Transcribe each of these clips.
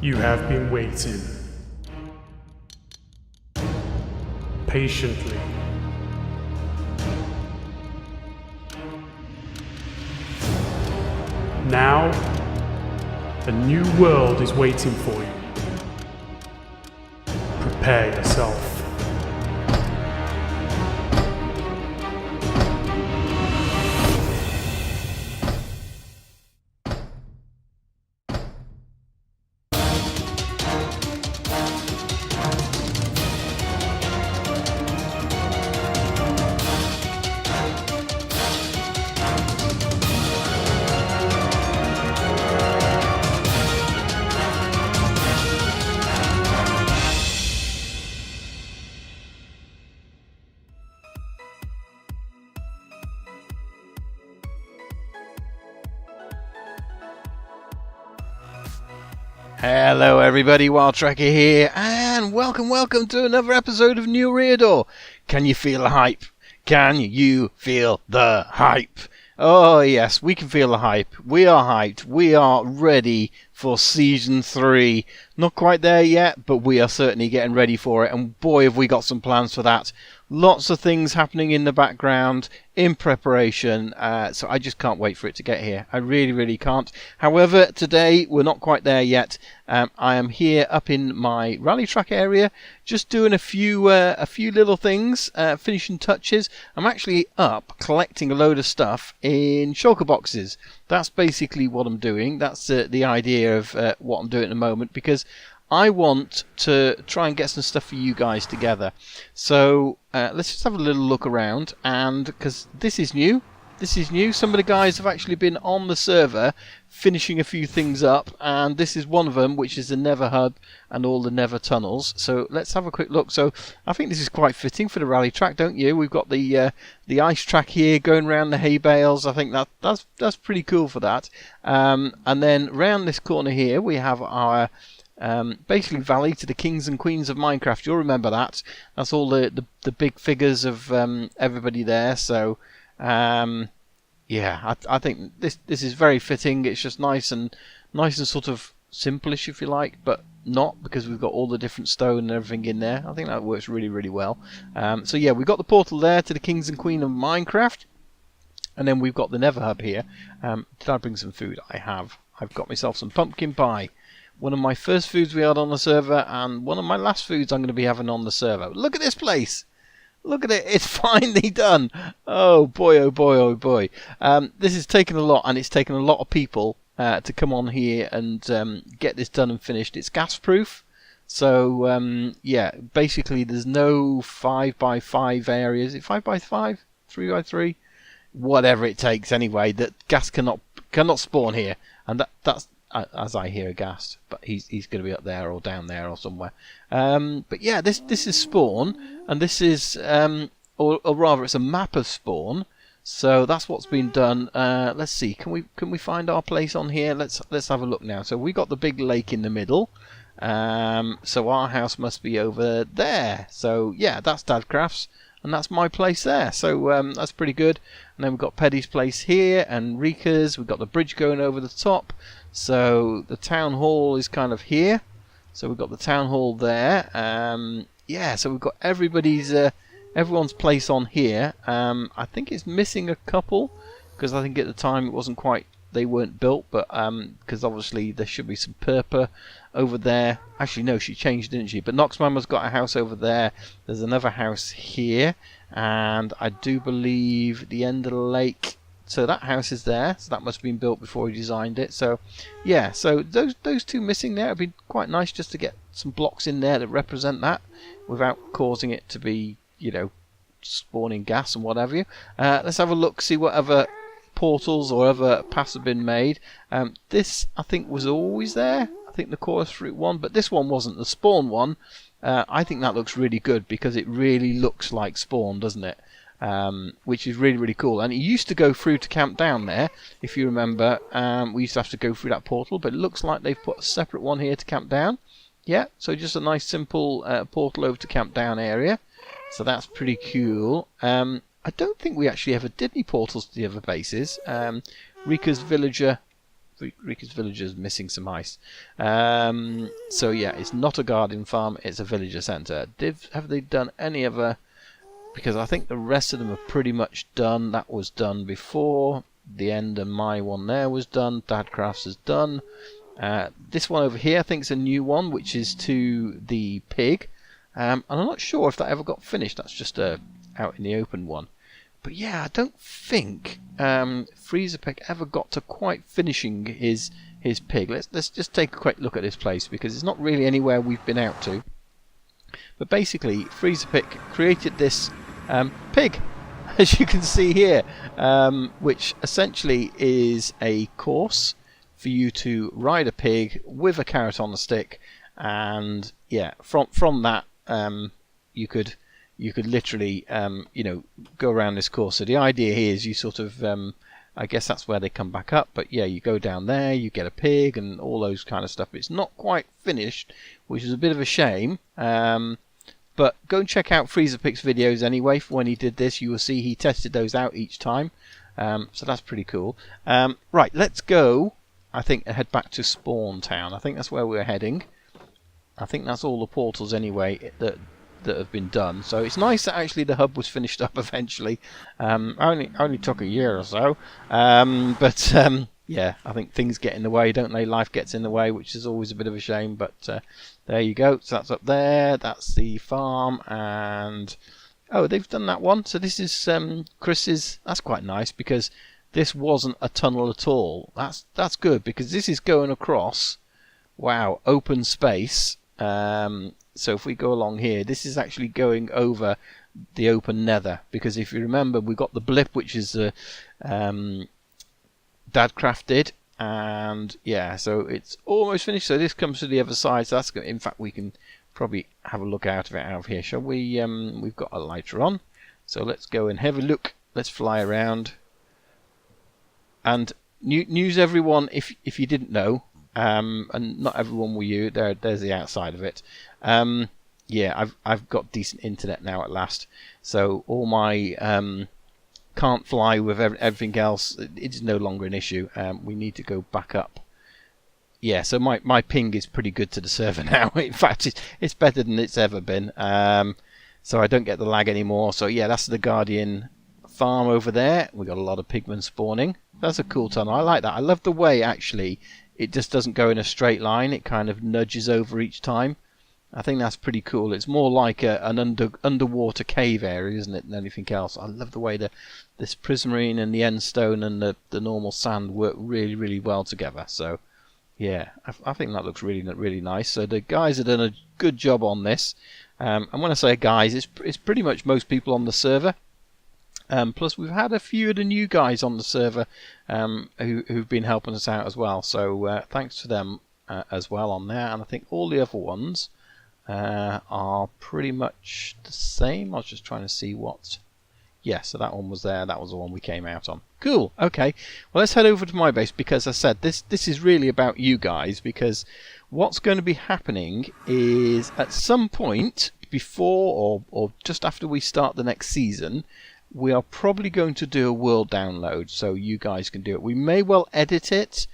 You have been waiting patiently. Now, a new world is waiting for you. Prepare yourself. Hello everybody, Wild Tracker here, and welcome to another episode of New Eriador. Can you feel the hype? Can you feel the hype? Oh yes, we can feel the hype. We are hyped. We are ready for Season 3. Not quite there yet, but we are certainly getting ready for it, and boy have we got some plans for that. Lots of things happening in the background in preparation, so I just can't wait for it to get here. I really can't. However, today we're not quite there yet. I am here up in my rally track area, just doing a few little things, finishing touches. I'm actually up collecting a load of stuff in shulker boxes. That's basically what I'm doing. That's the idea of what I'm doing at the moment, because I want to try and get some stuff for you guys together. So let's just have a little look around, and because this is new. Some of the guys have actually been on the server finishing a few things up, and this is one of them, which is the nether hub and all the nether tunnels. So let's have a quick look. So I think this is quite fitting for the rally track, don't you? We've got the ice track here going around the hay bales. I think that's pretty cool for that. And then round this corner here we have our basically Valley to the Kings and Queens of Minecraft. You'll remember that. That's all the big figures of everybody there. So yeah, I think this is very fitting. It's just nice and sort of simplish, if you like, but not, because we've got all the different stone and everything in there. I think that works really well. So yeah, we've got the portal there to the Kings and Queen of Minecraft, and then we've got the nether hub here. Did I bring some food? I have. I've got myself some pumpkin pie. One of my first foods we had on the server, and one of my last foods I'm going to be having on the server. Look at this place! Look at it, it's finally done! Oh boy, oh boy, oh boy. This has taken a lot, and it's taken a lot of people to come on here and get this done and finished. It's gas proof, so yeah, basically there's no 5x5 areas. Is it 5x5? 3x3? Whatever it takes anyway, that gas cannot spawn here, and that's as I hear a ghast, but he's going to be up there or down there or somewhere. But yeah, this is spawn, and this is or rather it's a map of spawn. So that's what's been done. Let's see, can we find our place on here? Let's have a look now. So we got the big lake in the middle. So our house must be over there. So yeah, that's Dadcraft's, and that's my place there. So that's pretty good. And then we've got Peddy's place here, and Rika's. We've got the bridge going over the top. So the town hall is kind of here. So we've got the town hall there. Yeah, so we've got everyone's place on here. I think it's missing a couple, because I think at the time it wasn't quite, they weren't built, but because obviously there should be some purple over there. Actually no, she changed, didn't she? But Noxmama's got a house over there. There's another house here, and I do believe the end of the lake. So that house is there, so that must have been built before he designed it. So yeah, so those two missing there. It'd be quite nice just to get some blocks in there that represent that, without causing it to be, you know, spawning gas and whatever you. Let's have a look, see what other portals or other paths have been made. This I think was always there. I think the chorus fruit one, but this one wasn't. The spawn one, I think that looks really good, because it really looks like spawn, doesn't it? Which is really cool, and it used to go through to camp down there, if you remember. We used to have to go through that portal, but it looks like they've put a separate one here to camp down. Yeah, so just a nice simple portal over to camp down area, so that's pretty cool. I don't think we actually ever did any portals to the other bases. Rika's villager Rika's villager's missing some ice. So yeah, it's not a garden farm, it's a villager centre. Have they done any other? Because I think the rest of them are pretty much done. That was done before. The end of my one there was done. Dadcrafts is done. This one over here I think is a new one, which is to the pig. And I'm not sure if that ever got finished. That's just a out in the open one. But yeah, I don't think Freezerpick ever got to quite finishing his pig. Let's just take a quick look at this place, because it's not really anywhere we've been out to. But basically, Freezerpick created this pig, as you can see here, which essentially is a course for you to ride a pig with a carrot on the stick, and yeah, from that you could literally go around this course. So the idea here is you sort of I guess that's where they come back up, but yeah, you go down there, you get a pig and all those kind of stuff. It's not quite finished, which is a bit of a shame. But go and check out Freezerpick's videos anyway. For when he did this, you will see he tested those out each time. So that's pretty cool. Right, let's go, I think, head back to Spawn Town. I think that's where we're heading. I think that's all the portals anyway that have been done. So it's nice that actually the hub was finished up eventually. Only took a year or so. Yeah, I think things get in the way, don't they? Life gets in the way, which is always a bit of a shame. But there you go. So that's up there. That's the farm. And oh, they've done that one. So this is Chris's. That's quite nice, because this wasn't a tunnel at all. That's good, because this is going across. Wow, open space. So if we go along here, this is actually going over the open nether, because if you remember, we got the blip, which is Dadcraft did, and yeah, so it's almost finished. So this comes to the other side. So that's good. In fact, we can probably have a look out of here, shall we? We've got a lighter on, so let's go and have a look. Let's fly around. And news, everyone, if you didn't know, and not everyone will you. There's the outside of it. Yeah, I've got decent internet now at last. So all my can't fly with everything else, it's no longer an issue. We need to go back up. Yeah, so my ping is pretty good to the server now. In fact, it's better than it's ever been. So I don't get the lag anymore. So yeah, that's the Guardian farm over there. We've got a lot of pigmen spawning. That's a cool tunnel. I like that. I love the way, actually, it just doesn't go in a straight line. It kind of nudges over each time. I think that's pretty cool. It's more like an underwater cave area, isn't it, than anything else. I love the way this prismarine and the end stone and the normal sand work really, really well together. So yeah, I think that looks really, really nice. So the guys have done a good job on this. And when I say guys, it's pretty much most people on the server. Plus we've had a few of the new guys on the server who've been helping us out as well. So thanks to them as well on there. And I think all the other ones are pretty much the same. I was just trying to see what. Yeah, so that one was there. That was the one we came out on. Cool. Okay. Well, let's head over to my base, because as I said, this is really about you guys, because what's going to be happening is at some point before or just after we start the next season, we are probably going to do a world download, so you guys can do it. We may well edit it,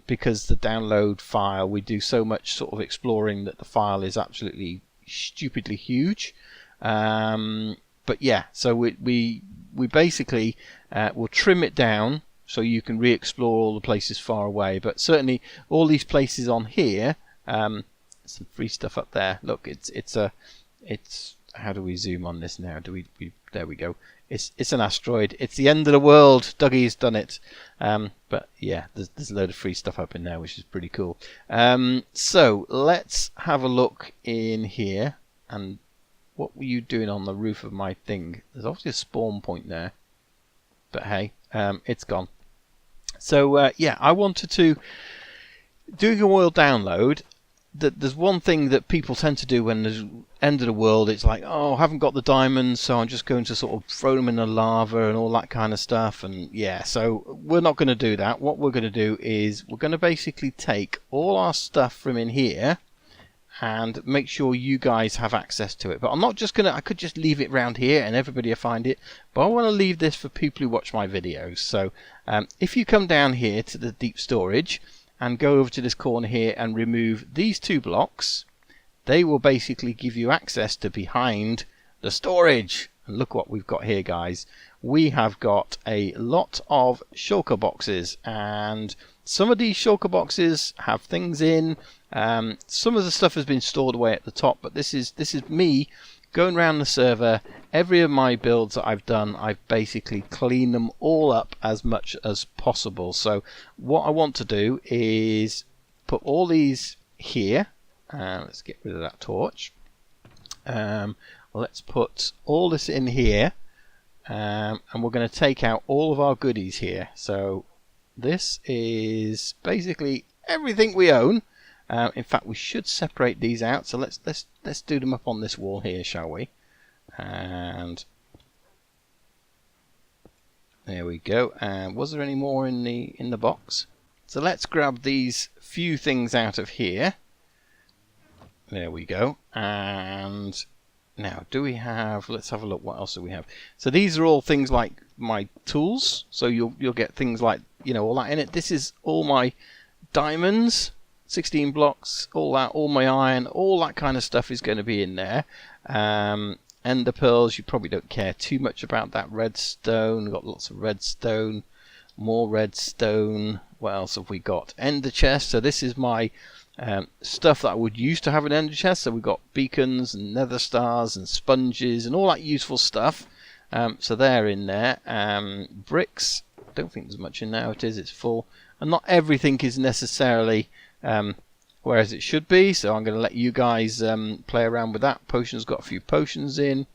because the download file, we do so much sort of exploring that the file is absolutely stupidly huge. But yeah, so we basically will trim it down so you can re-explore all the places far away. But certainly all these places on here, some free stuff up there. Look, it's how do we zoom on this now? There we go. It's an asteroid. It's the end of the world. Dougie's done it. But yeah, there's a load of free stuff up in there, which is pretty cool. So let's have a look in here. And what were you doing on the roof of my thing? There's obviously a spawn point there. But hey, it's gone. So yeah, I wanted to doing a world download. There's one thing that people tend to do when there's end of the world. It's like, oh, I haven't got the diamonds, so I'm just going to sort of throw them in the lava and all that kind of stuff. And yeah, so we're not going to do that. What we're going to do is we're going to basically take all our stuff from in here and make sure you guys have access to it. But I'm not just gonna, I could just leave it around here and everybody will find it, but I want to leave this for people who watch my videos. So if you come down here to the deep storage and go over to this corner here and remove these 2 blocks, they will basically give you access to behind the storage. And look what we've got here, guys. We have got a lot of shulker boxes, and some of these shulker boxes have things in. Some of the stuff has been stored away at the top, but this is me going around the server. Every of my builds that I've done, I've basically cleaned them all up as much as possible. So what I want to do is put all these here. Let's get rid of that torch. Let's put all this in here, and we're going to take out all of our goodies here. So this is basically everything we own. In fact, we should separate these out. So let's do them up on this wall here, shall we? And there we go. Was there any more in the box? So let's grab these few things out of here. There we go. And now, do we have? Let's have a look. What else do we have? So these are all things like my tools. So you'll get things like, you know, all that in it. This is all my diamonds, 16 blocks, all that, all my iron, all that kind of stuff is going to be in there. Ender pearls. You probably don't care too much about that. Redstone. We've got lots of redstone. More redstone. What else have we got? Ender chest. So this is my stuff that I would use to have an ender chest. So we've got beacons and nether stars and sponges and all that useful stuff. So they're in there. Bricks. Don't think there's much in there. It's full. And not everything is necessarily whereas it should be. So I'm going to let you guys play around with that. Potions, got a few potions in.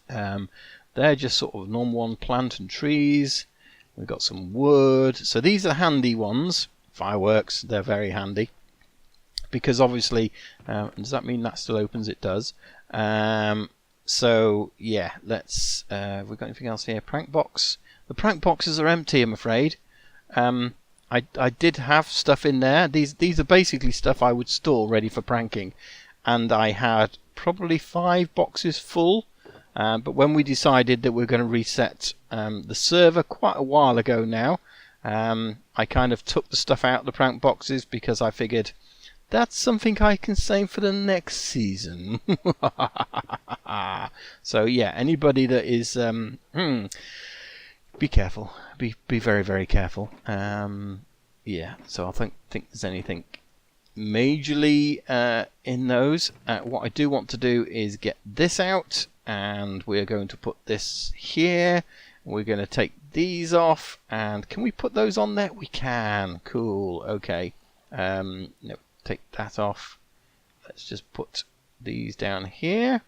They're just sort of normal one, plant and trees. We've got some wood. So these are handy ones. Fireworks, they're very handy. Because obviously, does that mean that still opens? It does. So yeah, let's. Have we got anything else here? Prank box. The prank boxes are empty, I'm afraid. I did have stuff in there. These are basically stuff I would store ready for pranking, and I had probably 5 boxes full. But when we decided that we're going to reset the server quite a while ago now, I kind of took the stuff out of the prank boxes because I figured that's something I can save for the next season. So yeah, anybody that is be careful, be very, very careful. Yeah, so I think there's anything majorly in those. What I do want to do is get this out, and we're going to put this here. We're going to take these off, and can we put those on there? We can. Cool. Okay. No, take that off. Let's just put these down here.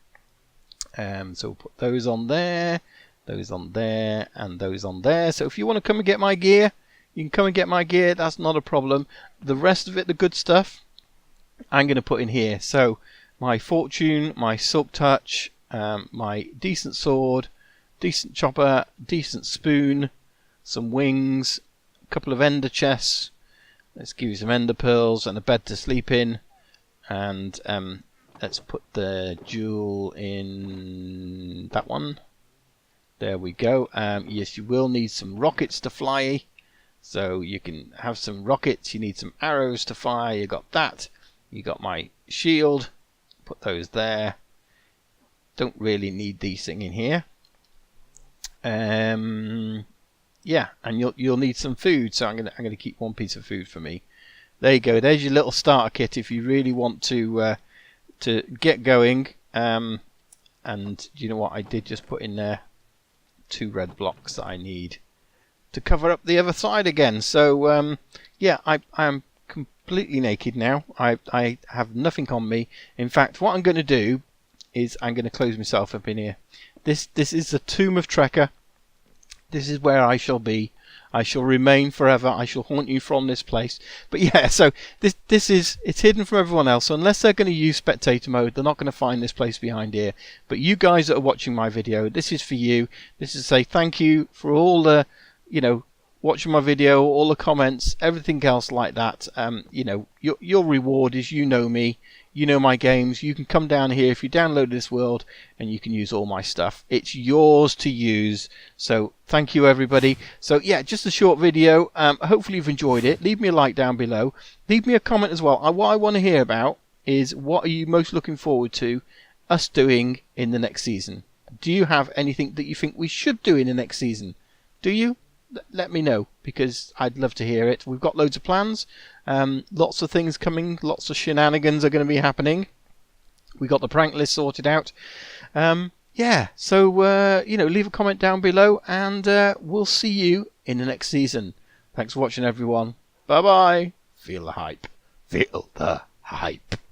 So we'll put those on there, those on there, and those on there. So if you want to come and get my gear, you can come and get my gear. That's not a problem. The rest of it, the good stuff, I'm going to put in here. So my fortune, my silk touch, my decent sword, decent chopper, decent spoon, some wings, a couple of ender chests. Let's give you some ender pearls and a bed to sleep in. And let's put the jewel in that one. There we go. Yes, you will need some rockets to fly. So you can have some rockets. You need some arrows to fire. You got that. You got my shield. Put those there. Don't really need these things in here. Yeah, and you'll need some food. So I'm gonna keep one piece of food for me. There you go. There's your little starter kit if you really want to get going. And you know what? I did just put in there 2 red blocks that I need to cover up the other side again. So yeah, I'm completely naked now. I have nothing on me. In fact, what I'm going to do is I'm going to close myself up in here. This is the Tomb of Trekker. This is where I shall be. I shall remain forever. I shall haunt you from this place. But yeah, so it's hidden from everyone else. So unless they're going to use spectator mode, they're not going to find this place behind here. But you guys that are watching my video, this is for you. This is to say thank you for all the, you know, watching my video, all the comments, everything else like that. You know, your reward is, you know me, you know my games. You can come down here if you download this world and you can use all my stuff. It's yours to use. So thank you, everybody. So yeah, just a short video. Hopefully you've enjoyed it. Leave me a like down below. Leave me a comment as well. What I want to hear about is, what are you most looking forward to us doing in the next season? Do you have anything that you think we should do in the next season? Do you? Let me know, because I'd love to hear it. We've got loads of plans, lots of things coming, lots of shenanigans are going to be happening. We got the prank list sorted out. Yeah, so you know, leave a comment down below, and we'll see you in the next season. Thanks for watching, everyone. Bye bye. Feel the hype. Feel the hype.